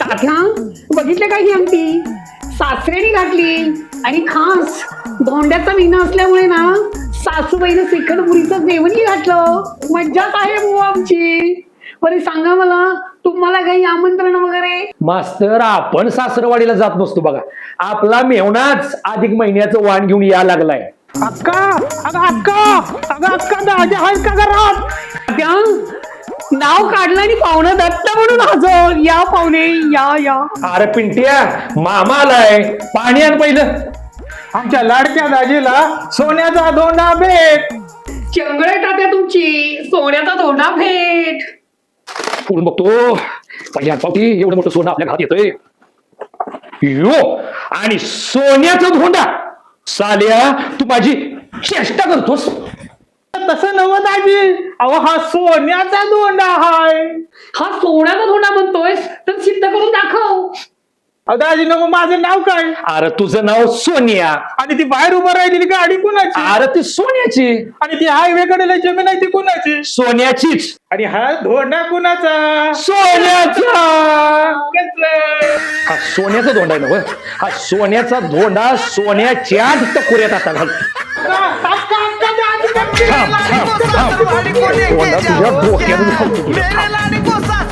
तात्या बघितलं का ही अंगठी सासरेने घातली आणि खास धोंड्याचा विना असल्यामुळे ना सासूबाईनं श्रीखंड पुरीचं जेवणही घातलं. मज्जाच आहे बुवा आमची. बरे सांगा मला तुम्हाला काही आमंत्रण वगैरे? मास्तर आपण सासरवाडीला जात नसतो बघा. आपला मेवणाच अधिक महिन्याचं वाण घेऊन या लागलाय. अक्का अगं अक्का अगं अक्का दाजी आहेत का घरात? तात्या नाव काढलं आणि पाहुणं दत्त म्हणून हजर. या पाहुणे या या. अरे पिंट्या मामा आलाय, पाणी आण पहिलं. आमच्या लाडक्या दाजीला सोन्याचा धोंडा भेट. चंगळे तात्या तुमची सोन्याचा धोंडा भेट. पुढून बघतो पहिल्या पावती एवढं मोठं सोनं आपल्या घरात येतंय. यो आणि सोन्याचा धोंडा. साल्या तू माझी चेष्टा करतोस? तसं नवं दाजी, अहो हा सोन्याचा धोंडा हाय. हा सोन्याचा धोंडा म्हणतोयस तर सिद्ध करून दाखव. अहो दाजी नको, माझं नाव काय? अरे तुझं नाव सोनिया. आणि ती बाहेर उभं राहिलेली गाडी कुणाची? अरे ती सोन्याची. आणि ती हायवे कडे जमीन आहे ती कुणाची? सोन्याचीच. आणि हा धोंडा कुणाचा? सोन्याचा. कसलं? हा सोन्याचा धोंडा आहे ना व? हा सोन्याचा धोंडा सोन्याच्याच टकोऱ्यात आता घाल. अक्का, अक्का, दाजी, थांब, थांब, थांब. धोंडा तुझ्या डोक्यात घालतो. मेरे लाडी को साथ